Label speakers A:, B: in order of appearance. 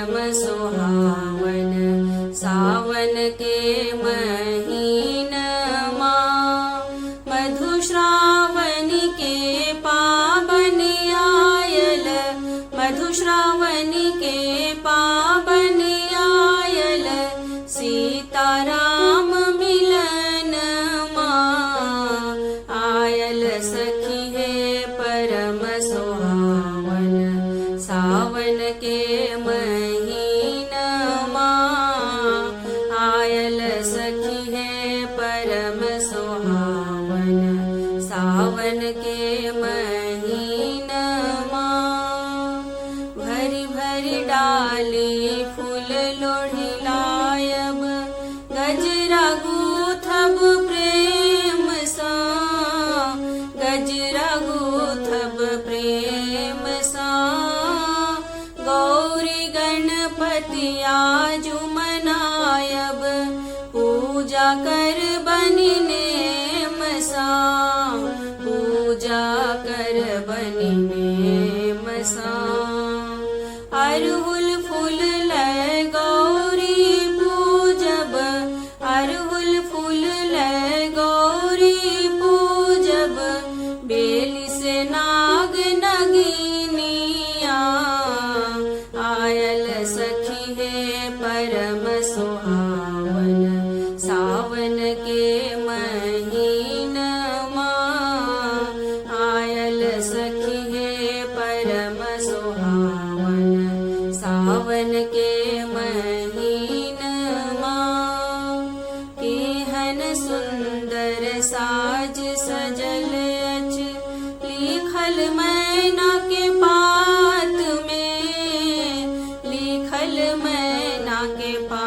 A: परम सुहावन। सावन के महीनमा मधु श्रावण के पावन आयल, मधु श्रावण के पावन आयल। सीताराम मिलन माँ आयल सखी है परम सुहावन। सावन के महीनमा आयल सखी है परम सुहावन। सावन के महीनमा भरी भरी डाली फूल लोढ़ी लायब, गजरा गूथब प्रेम सा, गजरा गूथब प्रेम सा। गौरी गणपति आजु मनायब, पूजा कर बनी नेम सा, पूजा कर बनी नेम सा। अरहुल फूल लय गौरी पूजब, अरहुल फूल लय गौरी पूजब। बेली से नाग नगिनिया आयल सखी है परम सुहावन। सावन के महीनमा आयल सखी है परम सुहावन। सावन के महीनमा केहन सुंदर साज सजल अच, लिखल मैना के पात में, लिखल मैना के पात